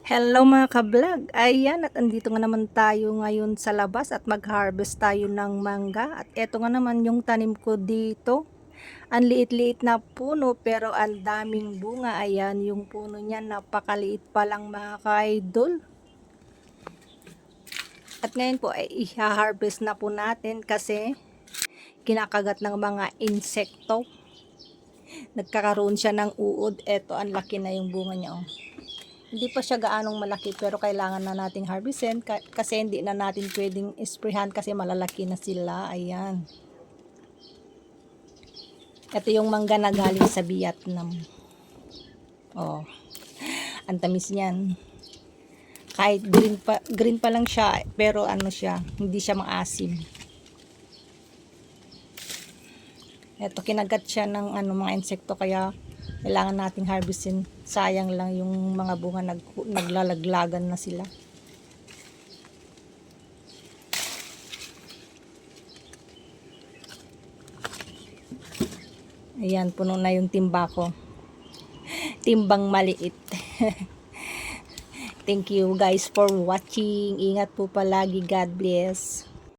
Hello mga ka-vlog! Ayan, at andito nga naman tayo ngayon sa labas at mag-harvest tayo ng mangga. At eto nga naman yung tanim ko dito. Ang liit-liit na puno pero ang daming bunga. Ayan, yung puno niya napakaliit pa lang mga ka-idol. At ngayon po ay i-harvest na po natin kasi kinakagat ng mga insekto. Nagkakaroon siya ng uod. Eto, ang laki na yung bunga niya, oh. Hindi pa siya gaanong malaki pero kailangan na nating harvestin kasi hindi na natin pwedeng isprehan kasi malalaki na sila. Ayan. Ito yung mangga na galing sa Vietnam. Oh, ang tamis niyan. Kahit green pa lang siya pero ano siya, hindi siya maasim. Ito kinagat siya ng mga insekto kaya kailangan nating harvestin. Sayang lang yung mga bunga naglalaglagan na sila. Ayan, puno na yung timba ko. Timbang maliit. Thank you guys for watching. Ingat po palagi. God bless.